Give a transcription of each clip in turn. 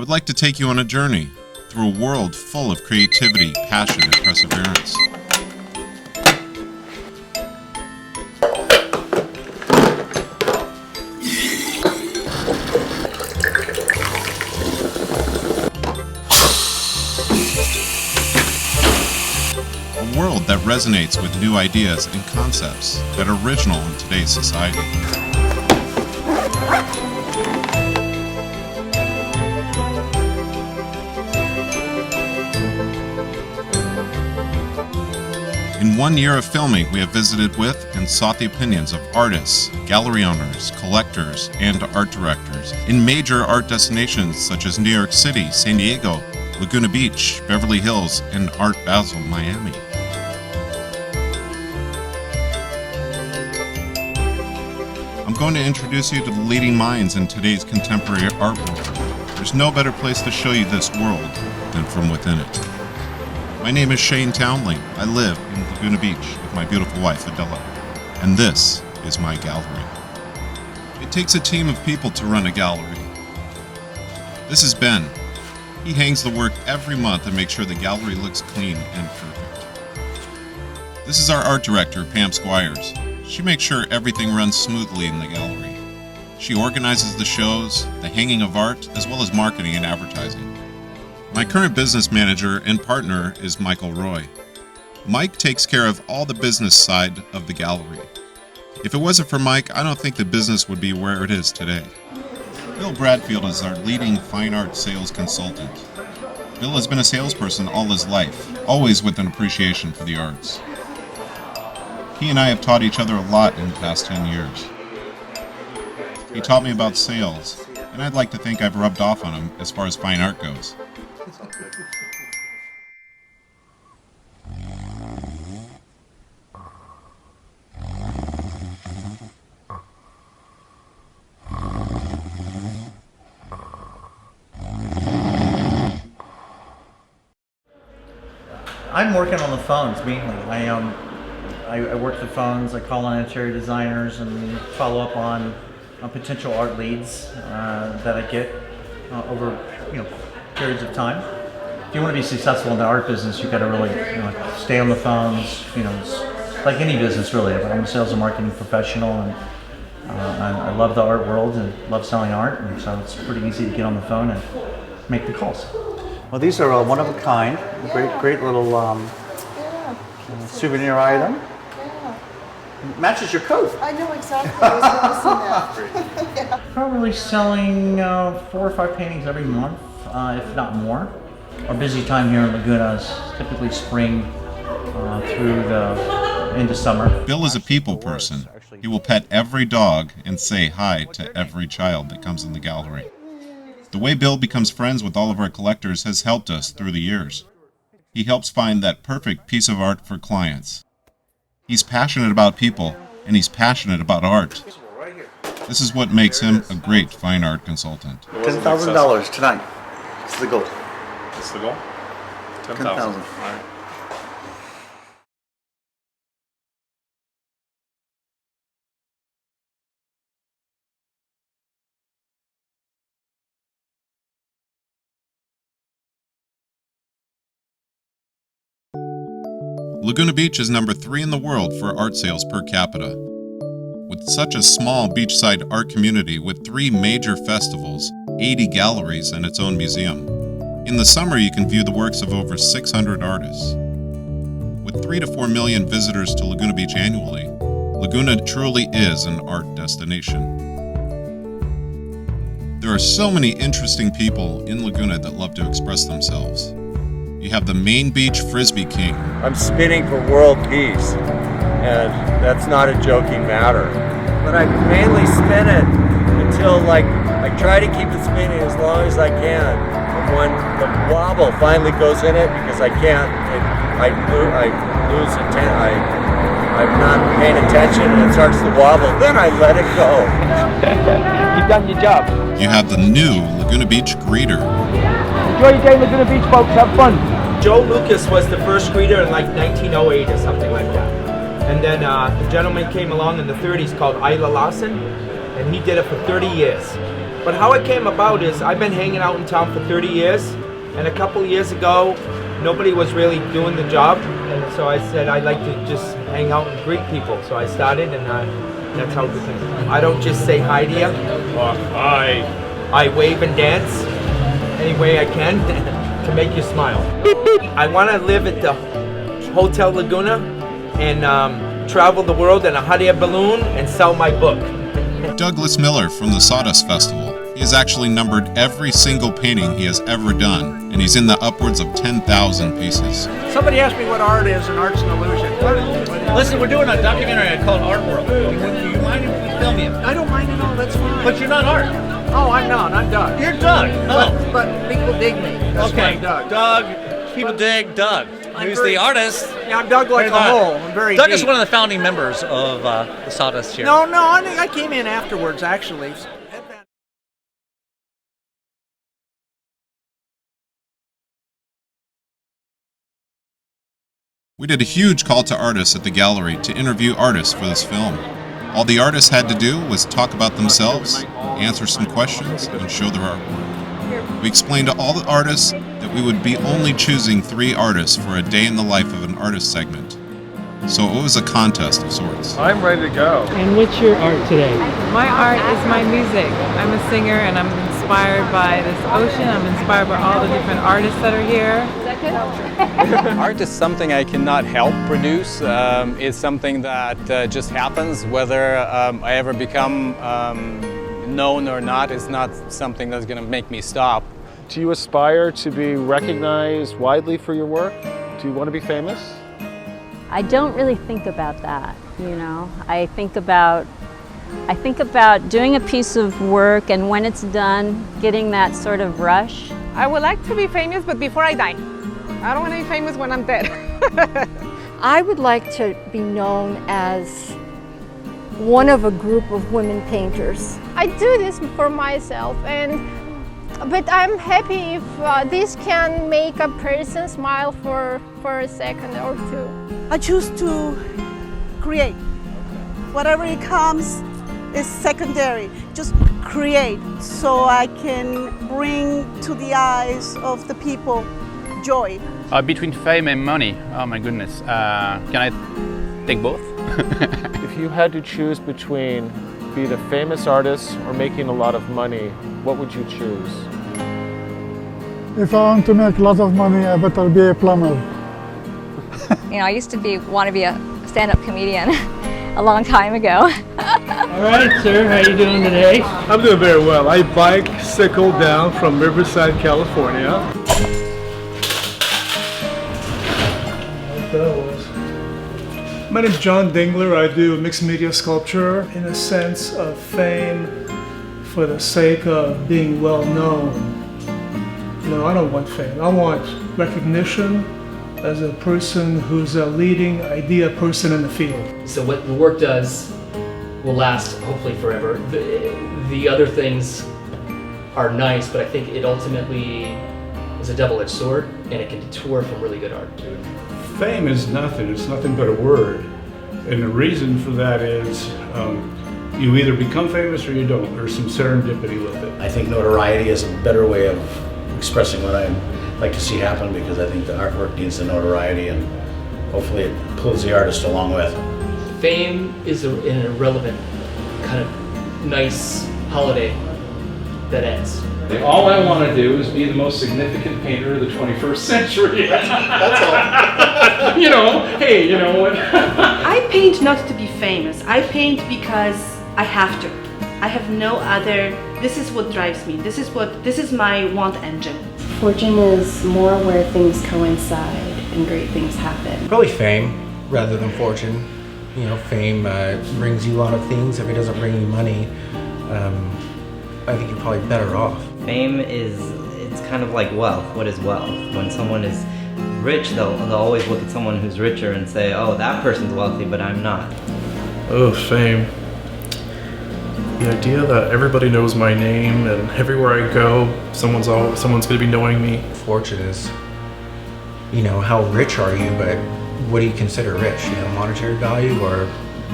would like to take you on a journey through a world full of creativity, passion, and perseverance. A world that resonates with new ideas and concepts that are original in today's society. In 1 year of filming, we have visited with and sought the opinions of artists, gallery owners, collectors, and art directors in major art destinations such as New York City, San Diego, Laguna Beach, Beverly Hills, and Art Basel, Miami. I'm going to introduce you to the leading minds in today's contemporary art world. There's no better place to show you this world than from within it. My name is Townley. I live in Laguna Beach with my beautiful wife, Adela, and this is my gallery. It takes a team of people to run a gallery. This is Ben. He hangs the work every month and makes sure the gallery looks clean and perfect. This is our art director, Pam Squires. She makes sure everything runs smoothly in the gallery. She organizes the shows, the hanging of art, as well as marketing and advertising. My current business manager and partner is Michael Roy. Mike takes care of all the business side of the gallery. If it wasn't for Mike, I don't think the business would be where it is today. Bill Bradfield is our leading fine art sales consultant. Bill has been a salesperson all his life, always with an appreciation for the arts. He and I have taught each other a lot in the past 10 years. He taught me about sales, and I'd like to think I've rubbed off on him as far as fine art goes. I'm working on the phones mainly. I work the phones. I call on interior designers and follow up on potential art leads that I get over periods of time. If you want to be successful in the art business, you've got to really stay on the phones. It's like any business really. I'm a sales and marketing professional, and I love the art world and love selling art, and so it's pretty easy to get on the phone and make the calls. Well, these are one of a kind, great little souvenir item. Matches your coat. I know exactly. I was noticing that. Yeah. Probably selling 4 or 5 paintings every month, if not more. Our busy time here in Laguna is typically spring through the into summer. Bill is a people person. He will pet every dog and say hi to every child that comes in the gallery. The way Bill becomes friends with all of our collectors has helped us through the years. He helps find that perfect piece of art for clients. He's passionate about people, and he's passionate about art. This is what makes him a great fine art consultant. $10,000 tonight. It's the goal. What's the goal? 10,000. All right. Laguna Beach is number 3 in the world for art sales per capita. With such a small beachside art community with 3 major festivals, 80 galleries, and its own museum. In the summer, you can view the works of over 600 artists. With 3 to 4 million visitors to Laguna Beach annually, Laguna truly is an art destination. There are so many interesting people in Laguna that love to express themselves. You have the Main Beach Frisbee King. I'm spinning for world peace, and that's not a joking matter. But I mainly spin it until I try to keep it spinning as long as I can. And when the wobble finally goes in it, because I can't, I lose intent. I'm not paying attention, and it starts to wobble. Then I let it go. You've done your job. You have the new Laguna Beach Greeter. Enjoy your day, Laguna Beach, folks. Have fun. Joe Lucas was the first greeter in like 1908 or something like that. And then a gentleman came along in the 30s called Ila Lawson, and he did it for 30 years. But how it came about is I've been hanging out in town for 30 years, and a couple of years ago, nobody was really doing the job, and so I said I'd like to just hang out and greet people. So I started, and that's how it became. I don't just say hi to you. I wave and dance any way I can to make you smile. I want to live at the Hotel Laguna and travel the world in a hot air balloon and sell my book. Douglas Miller from the Sawdust Festival. He has actually numbered every single painting he has ever done, and he's in the upwards of 10,000 pieces. Somebody asked me what art is, and art's an illusion. Listen, we're doing a documentary called ArtWorld. Do you mind if we film you? I don't mind at all, that's fine. But you're not Art. Oh, I'm not, I'm Doug. You're Doug. Oh. But people dig me. That's why I'm Doug. Doug. People dig Doug. Who's the artist? Yeah, I'm Doug like a hole. I'm very Doug deep. is one of the founding members of the Sawdust here. No, I think I came in afterwards, actually. We did a huge call to artists at the gallery to interview artists for this film. All the artists had to do was talk about themselves, answer some questions, and show their artwork. We explained to all the artists that we would be only choosing 3 artists for a day in the life of an artist segment. So it was a contest of sorts. I'm ready to go. And what's your art today? My art is my music. I'm a singer and I'm inspired by this ocean. I'm inspired by all the different artists that are here. Art is something I cannot help produce. It's something that just happens. Whether I ever become known or not, it's not something that's going to make me stop. Do you aspire to be recognized widely for your work? Do you want to be famous? I don't really think about that, you know. I think about doing a piece of work, and when it's done, getting that sort of rush. I would like to be famous, but before I die. I don't want to be famous when I'm dead. I would like to be known as one of a group of women painters. I do this for myself, but I'm happy if this can make a person smile for a second or two. I choose to create. Whatever it comes is secondary. Just create so I can bring to the eyes of the people joy. Between fame and money, oh my goodness, can I take both? If you had to choose between being a famous artist or making a lot of money, what would you choose? If I want to make lots of money, I better be a plumber. You know, I used to want to be a stand-up comedian a long time ago. All right, sir, how you doing today? I'm doing very well. I bicycle down from Riverside, California. My name is John Dingler. I do mixed media sculpture in a sense of fame for the sake of being well known. No, I don't want fame. I want recognition as a person who's a leading idea person in the field. So what the work does will last hopefully forever. The other things are nice, but I think it ultimately is a double-edged sword, and it can detour from really good art. Fame is nothing. It's nothing but a word. And the reason for that is you either become famous or you don't. There's some serendipity with it. I think notoriety is a better way of expressing what I'd like to see happen, because I think the artwork needs the notoriety, and hopefully it pulls the artist along with. Fame is an irrelevant kind of nice holiday that ends. All I want to do is be the most significant painter of the 21st century. That's all. You know, hey, you know what? I paint not to be famous. I paint because I have to. I have no other. This is what drives me. This is my want engine. Fortune is more where things coincide and great things happen. Probably fame rather than fortune. You know, fame brings you a lot of things. If it doesn't bring you money, I think you're probably better off. Fame it's kind of like wealth. What is wealth? When someone is rich, they'll always look at someone who's richer and say, oh, that person's wealthy, but I'm not. Oh, fame. The idea that everybody knows my name and everywhere I go, someone's going to be knowing me. Fortune is, you know, how rich are you, but what do you consider rich? You know, monetary value or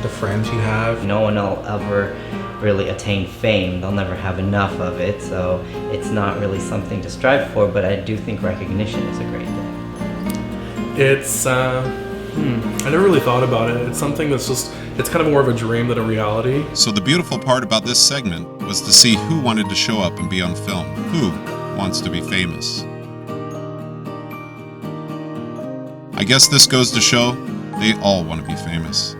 the friends you have? No one will ever really attain fame. They'll never have enough of it, so it's not really something to strive for, but I do think recognition is a great thing. It's, I never really thought about it. It's something that's just, it's kind of more of a dream than a reality. So the beautiful part about this segment was to see who wanted to show up and be on film. Who wants to be famous? I guess this goes to show they all want to be famous.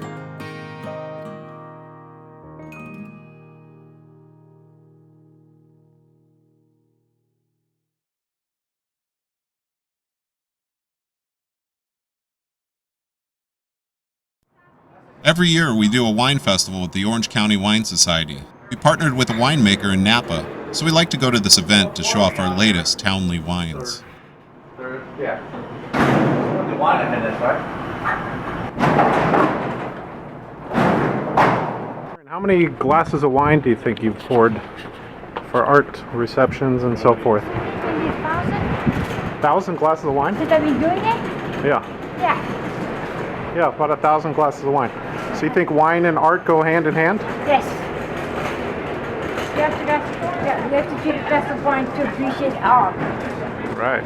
Every year we do a wine festival with the Orange County Wine Society. We partnered with a winemaker in Napa, so we like to go to this event to show off our latest Townley wines. Yeah. The wine in this, right? How many glasses of wine do you think you've poured for art receptions and so forth? 1,000 glasses of wine? Since I've been doing it? Yeah. Yeah. Yeah, about 1,000 glasses of wine. So you think wine and art go hand in hand? Yes. You have to drink a glass of wine to appreciate art. Right.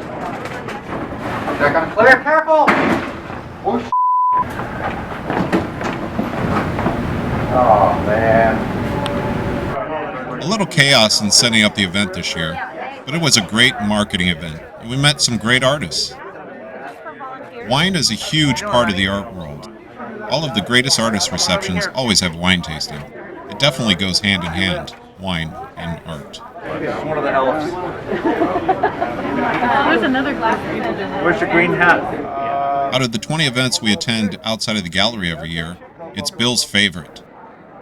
They're gonna clear, careful! Oh, oh man. A little chaos in setting up the event this year, but it was a great marketing event, and we met some great artists. Wine is a huge part of the art world. All of the greatest artist receptions always have wine tasting. It definitely goes hand in hand, wine and art. One of the elves. There's another glass. Where's your green hat? Out of the 20 events we attend outside of the gallery every year, it's Bill's favorite.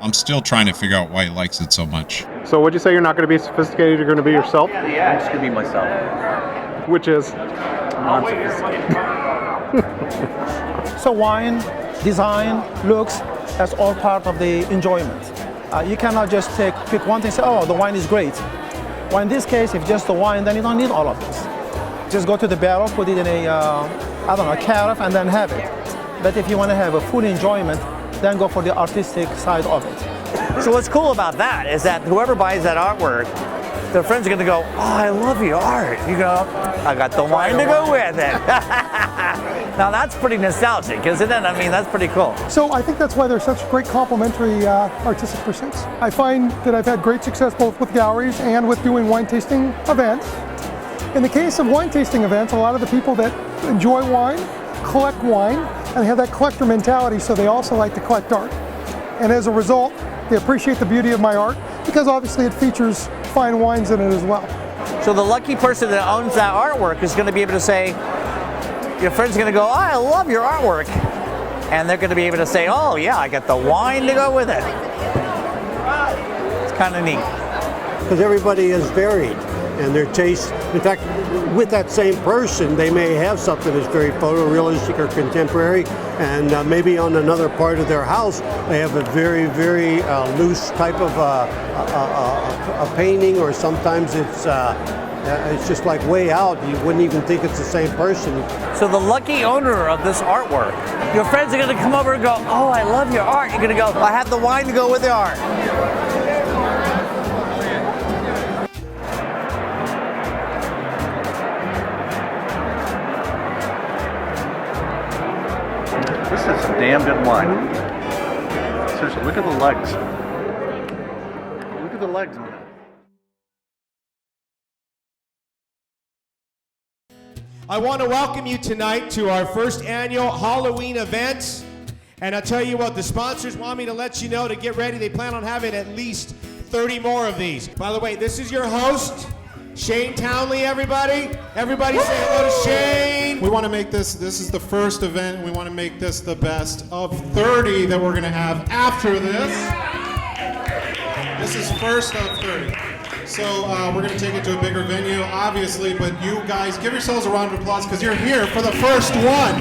I'm still trying to figure out why he likes it so much. So would you say you're not going to be sophisticated, you're going to be yourself? Yeah, I'm just going to be myself. Which is? Non-sophisticated. So wine, design, looks, that's all part of the enjoyment. You cannot just pick one thing and say, oh, the wine is great. Well, in this case, if just the wine, then you don't need all of this. Just go to the barrel, put it in a, a carafe, and then have it. But if you want to have a full enjoyment, then go for the artistic side of it. So what's cool about that is that whoever buys that artwork, their friends are going to go, oh, I love your art. You go, I got the wine to go with it. Now that's pretty nostalgic, isn't it? I mean, that's pretty cool. So I think that's why there's such great complementary artistic pursuits. I find that I've had great success both with galleries and with doing wine tasting events. In the case of wine tasting events, a lot of the people that enjoy wine collect wine and have that collector mentality, so they also like to collect art. And as a result, they appreciate the beauty of my art because obviously it features fine wines in it as well. So the lucky person that owns that artwork is going to be able to say, your friend's going to go, oh, I love your artwork. And they're going to be able to say, oh yeah, I got the wine to go with it. It's kind of neat. Because everybody is varied and their taste. In fact, with that same person, they may have something that's very photorealistic or contemporary, and maybe on another part of their house, they have a very, very loose type of a painting, or sometimes it's just like way out. You wouldn't even think it's the same person. So the lucky owner of this artwork, your friends are going to come over and go, oh, I love your art. You're going to go, I have the wine to go with the art. This is some damn good wine. Seriously, look at the legs. Look at the legs on it. I want to welcome you tonight to our first annual Halloween event. And I'll tell you what, the sponsors want me to let you know to get ready. They plan on having at least 30 more of these. By the way, this is your host, Shane Townley, everybody. Everybody say hello to Shane. We want to make this is the first event. We want to make this the best of 30 that we're going to have after this. This is first of 30. So we're going to take it to a bigger venue, obviously, but you guys give yourselves a round of applause because you're here for the first one.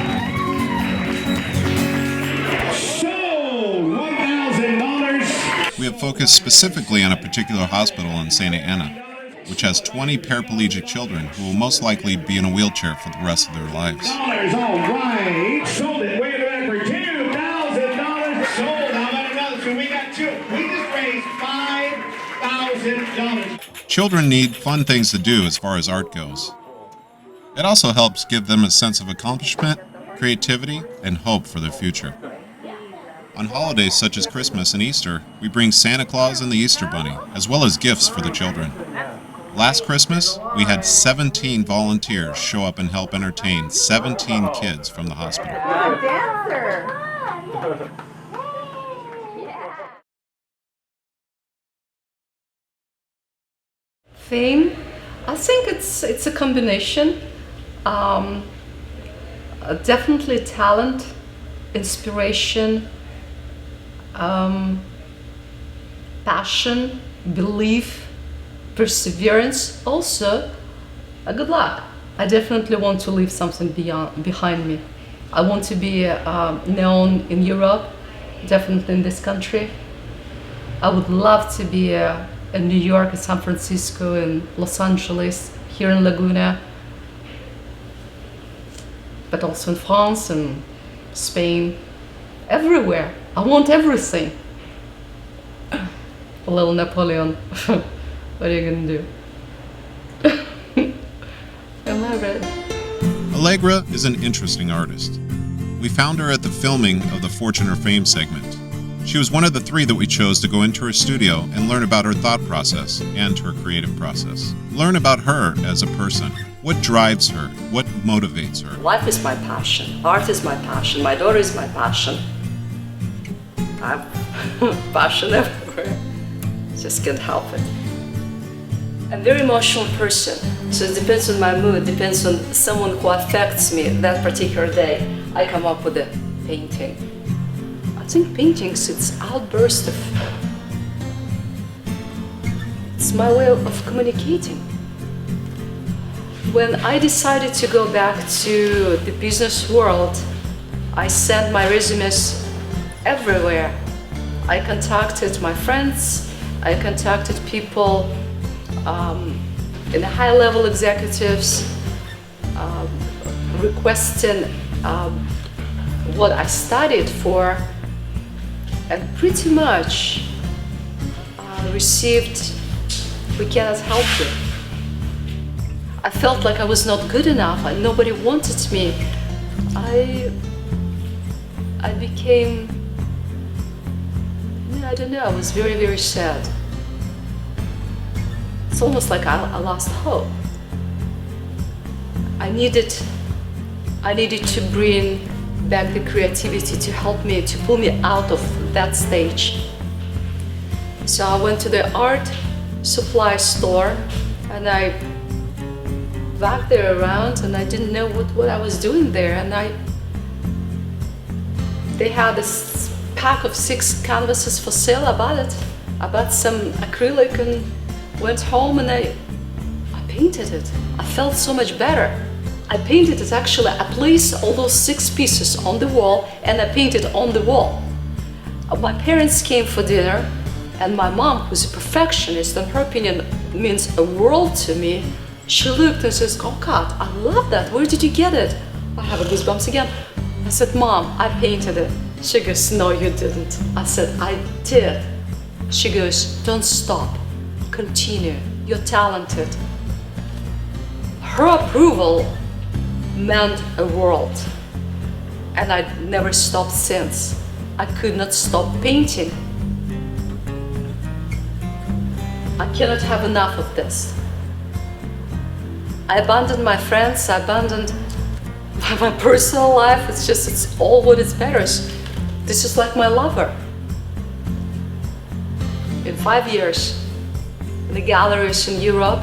Sold $1,000. We have focused specifically on a particular hospital in Santa Ana, which has 20 paraplegic children who will most likely be in a wheelchair for the rest of their lives. All right. Sold it. Way back for $2,000. Sold. How about another? So we got two. We just raised $5,000. Children need fun things to do as far as art goes. It also helps give them a sense of accomplishment, creativity, and hope for their future. On holidays such as Christmas and Easter, we bring Santa Claus and the Easter Bunny, as well as gifts for the children. Last Christmas, we had 17 volunteers show up and help entertain 17 kids from the hospital. Fame, I think it's a combination. Definitely talent, inspiration, passion, belief, perseverance. Also, good luck. I definitely want to leave something behind me. I want to be known in Europe, definitely in this country. I would love to be in New York, in San Francisco, in Los Angeles, here in Laguna, but also in France and Spain, everywhere. I want everything. A little Napoleon. What are you gonna do? Am I ready? Allegra is an interesting artist. We found her at the filming of the Fortune or Fame segment. She was one of the 3 that we chose to go into her studio and learn about her thought process and her creative process. Learn about her as a person. What drives her? What motivates her? Life is my passion. Art is my passion. My daughter is my passion. I have passion everywhere. Just can't help it. I'm a very emotional person, so it depends on my mood, depends on someone who affects me that particular day. I come up with a painting. I think paintings, it's outburst of... It's my way of communicating. When I decided to go back to the business world, I sent my resumes everywhere. I contacted my friends, I contacted people in the high-level executives, requesting what I studied for, and pretty much received, "We cannot help you." I felt like I was not good enough, and nobody wanted me. I became, I don't know, I was very, very sad. It's almost like I lost hope. I needed to bring back the creativity to help me, to pull me out of that stage. So I went to the art supply store and I walked there around and I didn't know what I was doing there. And they had this pack of 6 canvases for sale. I bought it. I bought some acrylic and went home and I painted it. I felt so much better. I painted it actually. I placed all those 6 pieces on the wall and I painted on the wall. My parents came for dinner and my mom, who's a perfectionist and her opinion means a world to me, she looked and says, "Oh God, I love that. Where did you get it?" I have a goosebumps again. I said, "Mom, I painted it." She goes, "No, you didn't." I said, "I did." She goes, "Don't stop. Continue. You're talented." Her approval meant a world. And I never stopped since. I could not stop painting. I cannot have enough of this. I abandoned my friends, I abandoned my personal life. It's all what it matters. This is like my lover. In 5 years, in the galleries in Europe,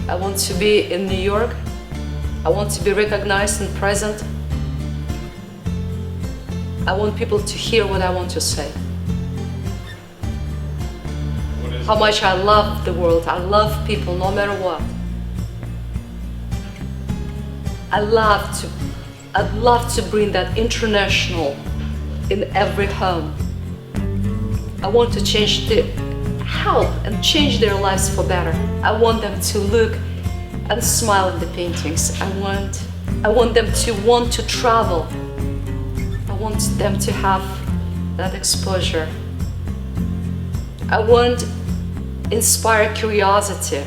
I want to be in New York. I want to be recognized and present. I want people to hear what I want to say. How much I love the world. I love people no matter what. I'd love to bring that international in every home. I want to help and change their lives for better. I want them to look and smile at the paintings. I want them to want to travel. I want them to have that exposure. I want inspire curiosity,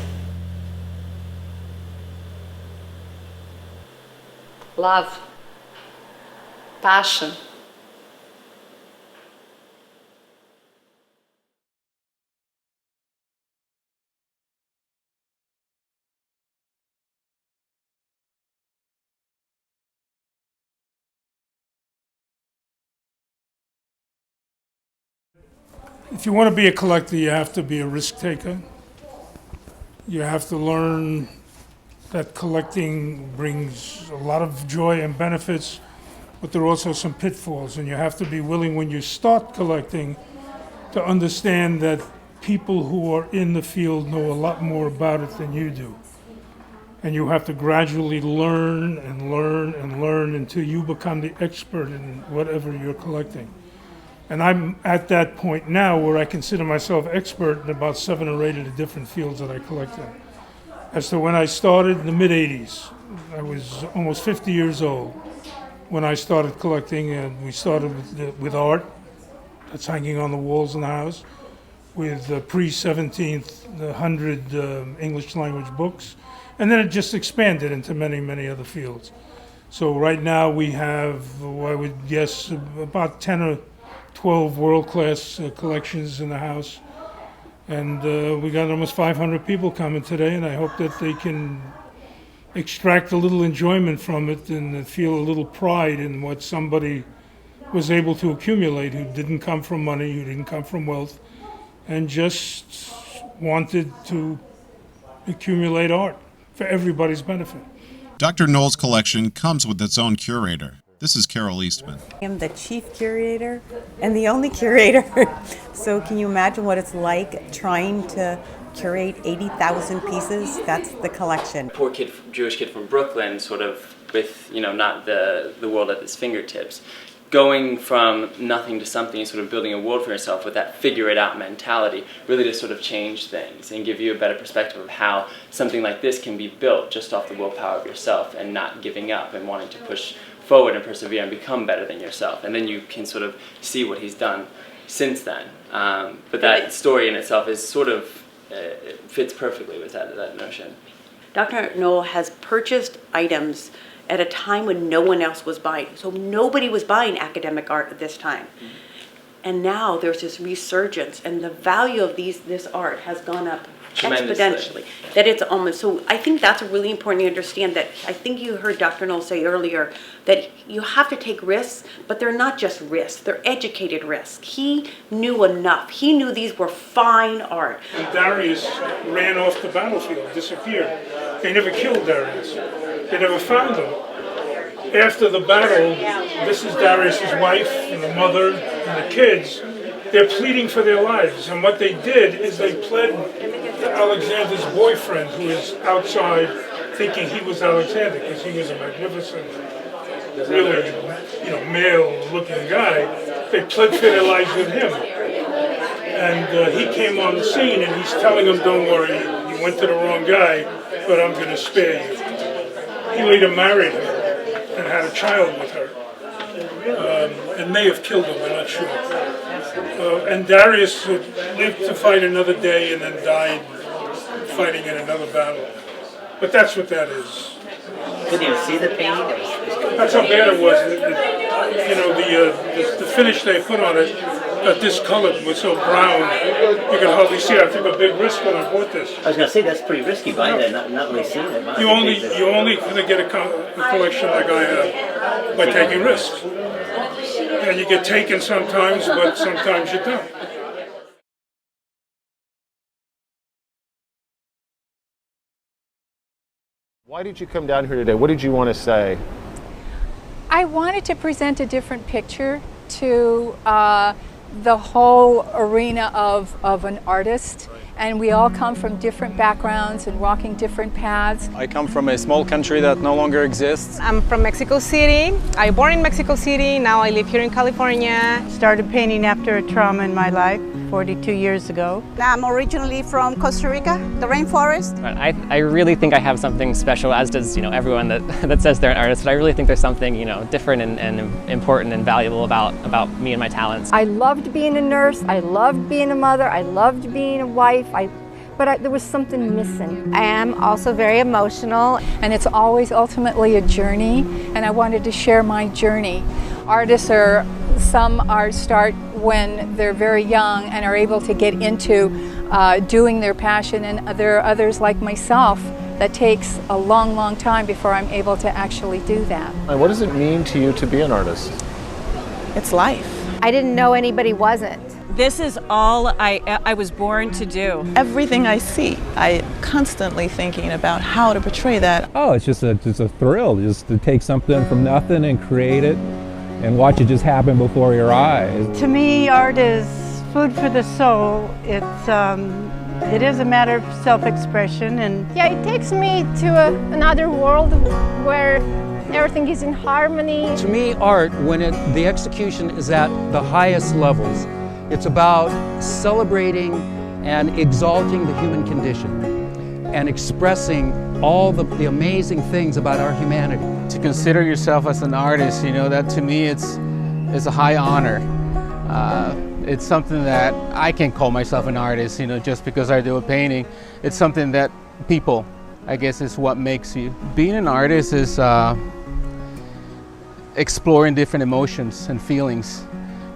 love, passion. If you want to be a collector, you have to be a risk taker. You have to learn that collecting brings a lot of joy and benefits, but there are also some pitfalls, and you have to be willing when you start collecting to understand that people who are in the field know a lot more about it than you do. And you have to gradually learn and learn and learn until you become the expert in whatever you're collecting. And I'm at that point now where I consider myself expert in about 7 or 8 of the different fields that I collect in. As to when I started in the mid-'80s, I was almost 50 years old when I started collecting, and we started with art that's hanging on the walls in the house, with pre-1700 English language books, and then it just expanded into many, many other fields. So right now we have, I would guess, about 10 or 12 world-class collections in the house, and we got almost 500 people coming today, and I hope that they can extract a little enjoyment from it and feel a little pride in what somebody was able to accumulate, who didn't come from money, who didn't come from wealth, and just wanted to accumulate art for everybody's benefit. Dr. Knoll's collection comes with its own curator. This is Carol Eastman. I am the chief curator and the only curator. So can you imagine what it's like trying to curate 80,000 pieces? That's the collection. Poor kid, Jewish kid from Brooklyn, sort of with, not the world at his fingertips. Going from nothing to something and sort of building a world for yourself with that figure-it-out mentality really does sort of change things and give you a better perspective of how something like this can be built just off the willpower of yourself and not giving up and wanting to push forward and persevere and become better than yourself. And then you can sort of see what he's done since then. But that story in itself is sort of, fits perfectly with that notion. Dr. Knoll has purchased items at a time when no one else was buying. So nobody was buying academic art at this time. And now there's this resurgence, and the value of this art has gone up exponentially. That it's almost, so I think that's really important to understand that. I think you heard Dr. Knoll say earlier that you have to take risks, but they're not just risks, they're educated risks. He knew enough. He knew these were fine art. And Darius ran off the battlefield, disappeared. They never killed Darius. They never found him. After the battle, this is Darius's wife and the mother and the kids. They're pleading for their lives, and what they did is they pled to Alexander's boyfriend, who is outside thinking he was Alexander because he was a magnificent, really, male-looking guy. They pled for their lives with him, and he came on the scene, and he's telling them, "Don't worry, you went to the wrong guy, but I'm going to spare you." He later married her and had a child with her, and may have killed her, we're not sure. And Darius lived to fight another day and then died fighting in another battle. But that's what that is. Did you see the painting? That's how bad it was. The finish they put on it got discolored, was so brown you can hardly see it. I took a big risk when I bought this. I was going to say that's pretty risky buying that, not really seeing it. You only gonna get a collection like I have by taking risks. And you get taken sometimes, but sometimes you don't. Why did you come down here today? What did you want to say? I wanted to present a different picture to the whole arena of an artist. And we all come from different backgrounds and walking different paths. I come from a small country that no longer exists. I'm from Mexico City. I was born in Mexico City. Now I live here in California. Started painting after a trauma in my life 42 years ago. I'm originally from Costa Rica, the rainforest. I really think I have something special, as does everyone that says they're an artist. But I really think there's something different and important and valuable about me and my talents. I loved being a nurse. I loved being a mother. I loved being a wife. but there was something missing. I am also very emotional. And it's always ultimately a journey, and I wanted to share my journey. Some artists start when they're very young and are able to get into doing their passion, and there are others like myself that takes a long, long time before I'm able to actually do that. And what does it mean to you to be an artist? It's life. I didn't know anybody wasn't. This is all I was born to do. Everything I see, I constantly thinking about how to portray that. Oh, it's just a thrill just to take something from nothing and create it and watch it just happen before your eyes. To me, art is food for the soul. It is a matter of self-expression, and Yeah, it takes me to another world where everything is in harmony. To me, art, when the execution is at the highest levels, it's about celebrating and exalting the human condition and expressing all the amazing things about our humanity. To consider yourself as an artist, you know, that to me it's a high honor. It's something that I can call myself an artist, you know, just because I do a painting. It's something that people, I guess, is what makes you. Being an artist is exploring different emotions and feelings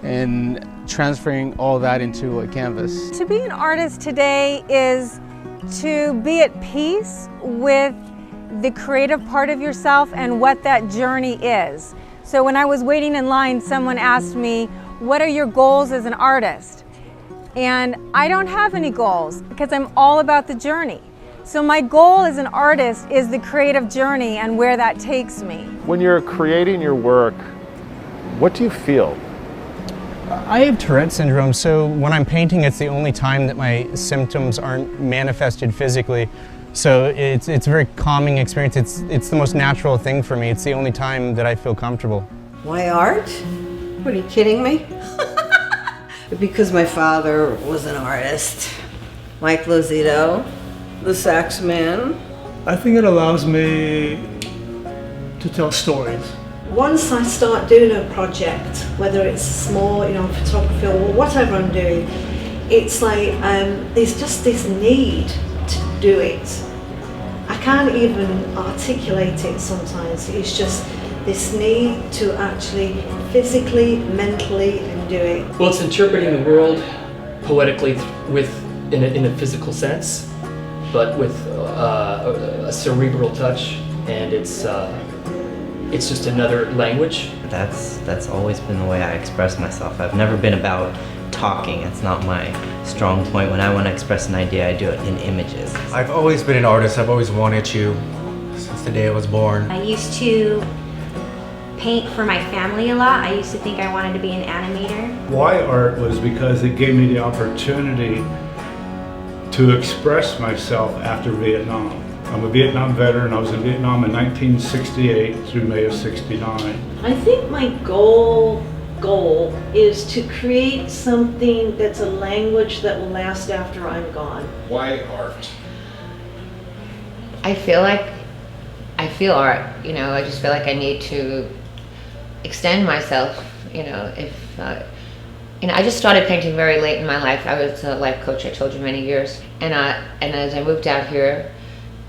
and transferring all that into a canvas. To be an artist today is to be at peace with the creative part of yourself and what that journey is. So when I was waiting in line, someone asked me, what are your goals as an artist? And I don't have any goals because I'm all about the journey. So my goal as an artist is the creative journey and where that takes me. When you're creating your work, what do you feel? I have Tourette syndrome, so when I'm painting, it's the only time that my symptoms aren't manifested physically. So it's a very calming experience. It's the most natural thing for me. It's the only time that I feel comfortable. Why art? What, are you kidding me? Because my father was an artist. Mike Lozito, the sax man. I think it allows me to tell stories. Once I start doing a project, whether it's small, photography or whatever I'm doing, it's like there's just this need to do it. I can't even articulate it sometimes. It's just this need to actually physically, mentally do it. Well, it's interpreting the world poetically in a physical sense, but with a cerebral touch, and it's just another language. That's always been the way I express myself. I've never been about talking. It's not my strong point. When I want to express an idea, I do it in images. I've always been an artist. I've always wanted to since the day I was born. I used to paint for my family a lot. I used to think I wanted to be an animator. Why art was because it gave me the opportunity to express myself after Vietnam. I'm a Vietnam veteran. I was in Vietnam in 1968 through May of '69. I think my goal is to create something that's a language that will last after I'm gone. Why art? I feel art, I just feel like I need to extend myself, I just started painting very late in my life. I was a life coach, I told you, many years. And as I moved out here,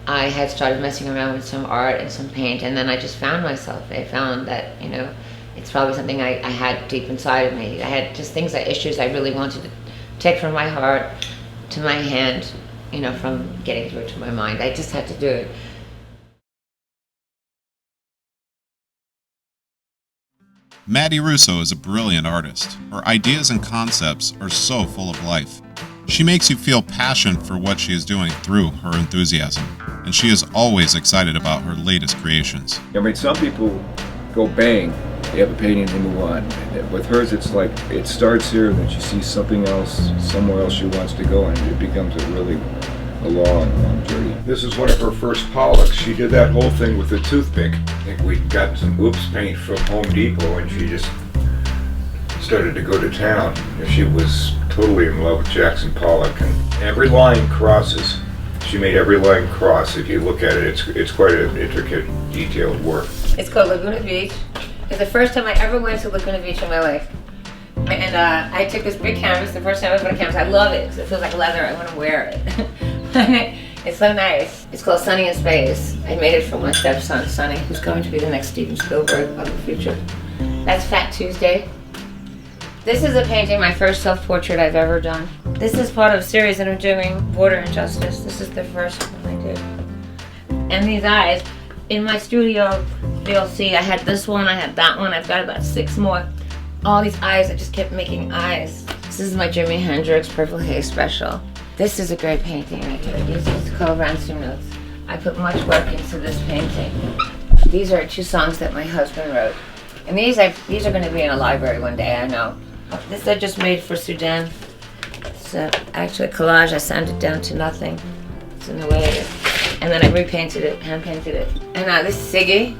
I had started messing around with some art and some paint, and then I just found myself. I found that, it's probably something I had deep inside of me. I had just issues I really wanted to take from my heart to my hand, from getting through to my mind. I just had to do it. Maddie Russo is a brilliant artist. Her ideas and concepts are so full of life. She makes you feel passion for what she is doing through her enthusiasm, and she is always excited about her latest creations. I mean, some people go bang, they have a painting and move on. With hers, it's like it starts here, and then she sees something else, somewhere else she wants to go, and it becomes a long journey. This is one of her first Pollocks. She did that whole thing with a toothpick. I think we got some oops paint from Home Depot, and she just started to go to town. She was totally in love with Jackson Pollock, and every line crosses. She made every line cross. If you look at it, it's quite an intricate, detailed work. It's called Laguna Beach. It's the first time I ever went to Laguna Beach in my life. And I took this big canvas, the first time I put a canvas. I love it because it feels like leather. I want to wear it. It's so nice. It's called Sunny in Space. I made it for my stepson, Sonny, who's going to be the next Steven Spielberg of the future. That's Fat Tuesday. This is a painting, my first self-portrait I've ever done. This is part of a series that I'm doing, Border Injustice. This is the first one I did. And these eyes, in my studio, you'll see I had this one, I had that one, I've got about 6 more. All these eyes, I just kept making eyes. This is my Jimi Hendrix Purple Haze special. This is a great painting right here. These are called Ransom Notes. I put much work into this painting. These are 2 songs that my husband wrote. And these are going to be in a library one day, I know. This I just made for Sudan. It's actually a collage. I sanded it down to nothing. It's in the way it is. And then I repainted it, hand painted it. And this is Siggy.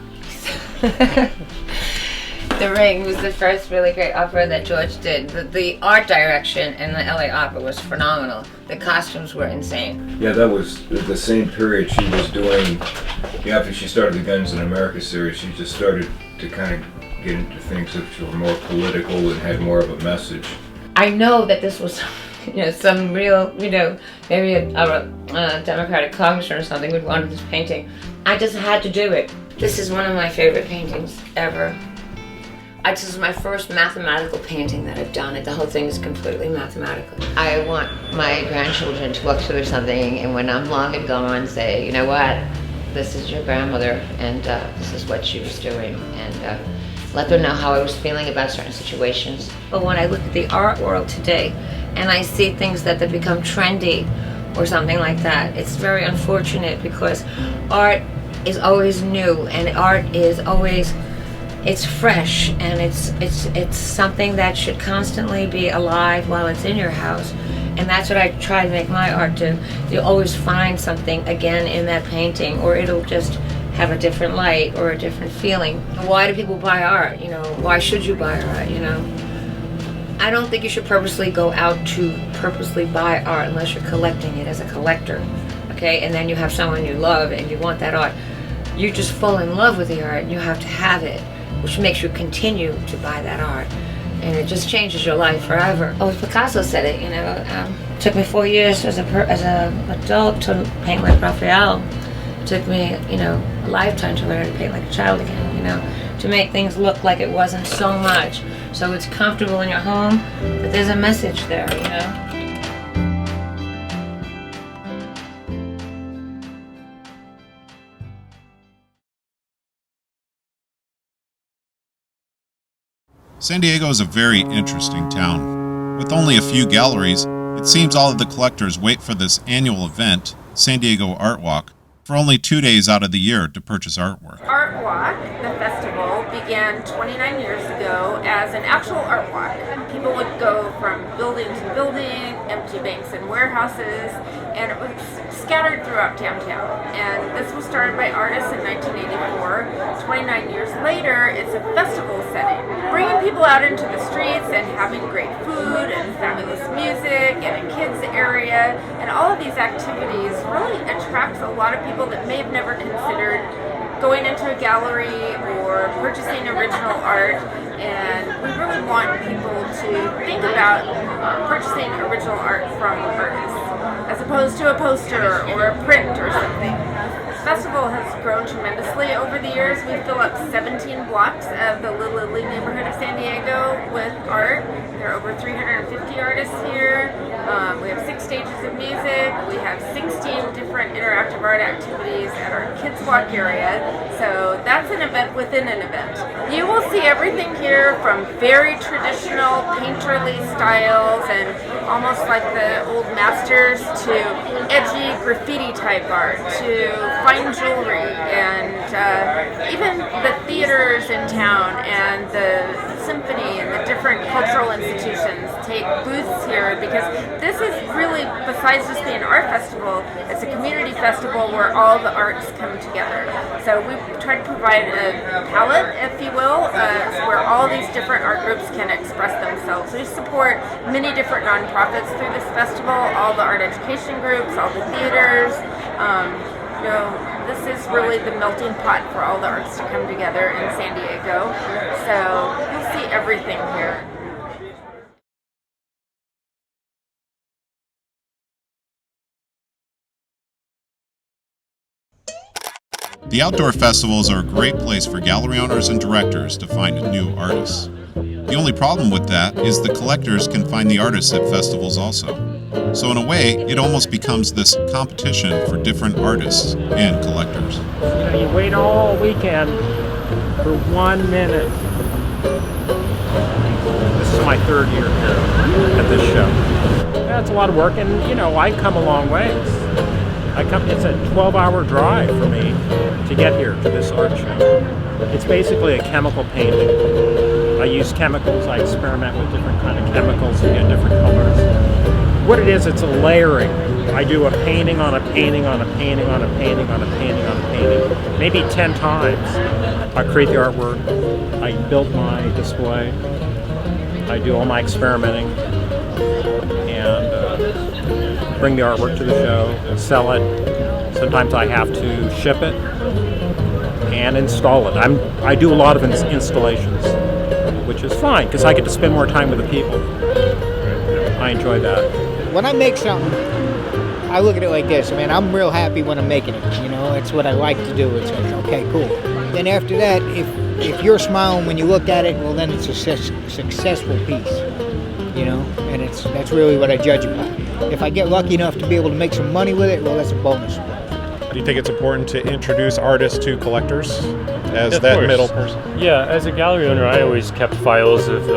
The Ring was the first really great opera that George did. The art direction in the LA Opera was phenomenal. The costumes were insane. Yeah, that was the same period she was doing. After she started the Guns in America series, she just started to kind of get into things that were more political and had more of a message. I know that this was, some real, maybe a Democratic congressman or something would want this painting. I just had to do it. This is one of my favorite paintings ever. This is my first mathematical painting that I've done. The whole thing is completely mathematical. I want my grandchildren to look through something and when I'm long and gone say, you know what, this is your grandmother and this is what she was doing, and let them know how I was feeling about certain situations. But when I look at the art world today and I see things that have become trendy or something like that, it's very unfortunate because art is always new and art is always, it's fresh and it's something that should constantly be alive while it's in your house. And that's what I try to make my art do. You'll always find something again in that painting, or it'll just have a different light or a different feeling. Why do people buy art? Why should you buy art? I don't think you should purposely go out to purposely buy art unless you're collecting it as a collector, okay? And then you have someone you love and you want that art. You just fall in love with the art and you have to have it, which makes you continue to buy that art. And it just changes your life forever. Oh, Picasso said it, it took me 4 years as an adult to paint like Raphael. It took me, a lifetime to learn to paint like a child again, to make things look like it wasn't so much. So it's comfortable in your home, but there's a message there, San Diego is a very interesting town. With only a few galleries, it seems all of the collectors wait for this annual event, San Diego Art Walk, for only 2 days out of the year to purchase artwork. Art Walk, the festival, began 29 years ago as an actual art walk. People would go from building to building, empty banks and warehouses, and it was scattered throughout downtown. And this was started by artists in 1984. 29 years later, it's a festival setting, bringing people out into the streets and having great food and fabulous music and a kids area. And all of these activities really attracts a lot of people that may have never considered going into a gallery or purchasing original art, and we really want people to think about purchasing original art from artists as opposed to a poster or a print or something. The festival has grown tremendously over the years. We fill up 17 blocks of the Little Italy neighborhood of San Diego with art. There are over 350 artists here. We have 6 stages of music. We have 16 different interactive art activities at our Kids Walk area. So that's an event within an event. You will see everything here from very traditional painterly styles and almost like the old masters to edgy graffiti type art to fine jewelry, and even the theaters in town and the symphony and the different cultural institutions take booths here, because this is really, besides just being an art festival, it's a community festival where all the arts come together. So we try to provide a palette, if you will, where all these different art groups can express themselves. We support many different nonprofits through this festival, all the art education groups, all the theaters. This is really the melting pot for all the arts to come together in San Diego. So you'll see everything here. The outdoor festivals are a great place for gallery owners and directors to find new artists. The only problem with that is the collectors can find the artists at festivals also. So in a way, it almost becomes this competition for different artists and collectors. You wait all weekend for 1 minute. This is my 3rd year here at this show. That's a lot of work, and I come a long ways. It's a 12-hour drive for me to get here to this art show. It's basically a chemical painting. I use chemicals, I experiment with different kind of chemicals to get different colors. What it is, it's a layering. I do a painting on a painting on a painting on a painting on a painting on a painting, maybe 10 times. I create the artwork, I build my display, I do all my experimenting, and bring the artwork to the show, sell it. Sometimes I have to ship it and install it. I do a lot of installations, which is fine because I get to spend more time with the people. I enjoy that. When I make something, I look at it like this. I'm real happy when I'm making it. It's what I like to do. It's like, okay, cool. Then after that, if you're smiling when you look at it, well, then it's a successful piece. And that's really what I judge it by. If I get lucky enough to be able to make some money with it, well, that's a bonus. Do you think it's important to introduce artists to collectors as Of that course. middle person? Yeah, as a gallery owner, I always kept files of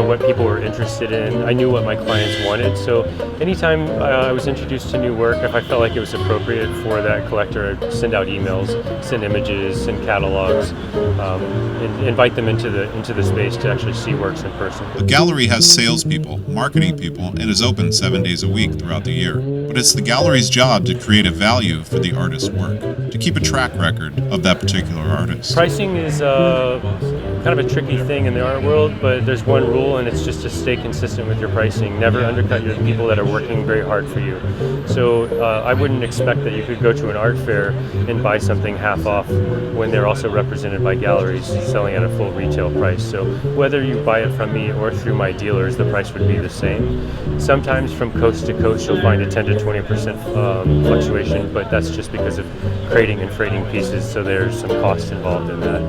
what people were interested in. I knew what my clients wanted, so anytime I was introduced to new work, if I felt like it was appropriate for that collector, I'd send out emails, send images, send catalogs, and invite them into the space to actually see works in person. The gallery has salespeople, marketing people, and is open 7 days a week throughout the year. But it's the gallery's job to create a value for the artist's work, to keep a track record of that particular artist. Pricing is kind of a tricky thing in the art world, but there's one rule, and it's just to stay consistent with your pricing. Never undercut your people that are working very hard for you. So I wouldn't expect that you could go to an art fair and buy something half off when they're also represented by galleries selling at a full retail price. So whether you buy it from me or through my dealers, the price would be the same. Sometimes from coast to coast, you'll find a 10 to 20% fluctuation, but that's just because of crating and freighting pieces, so there's some cost involved in that.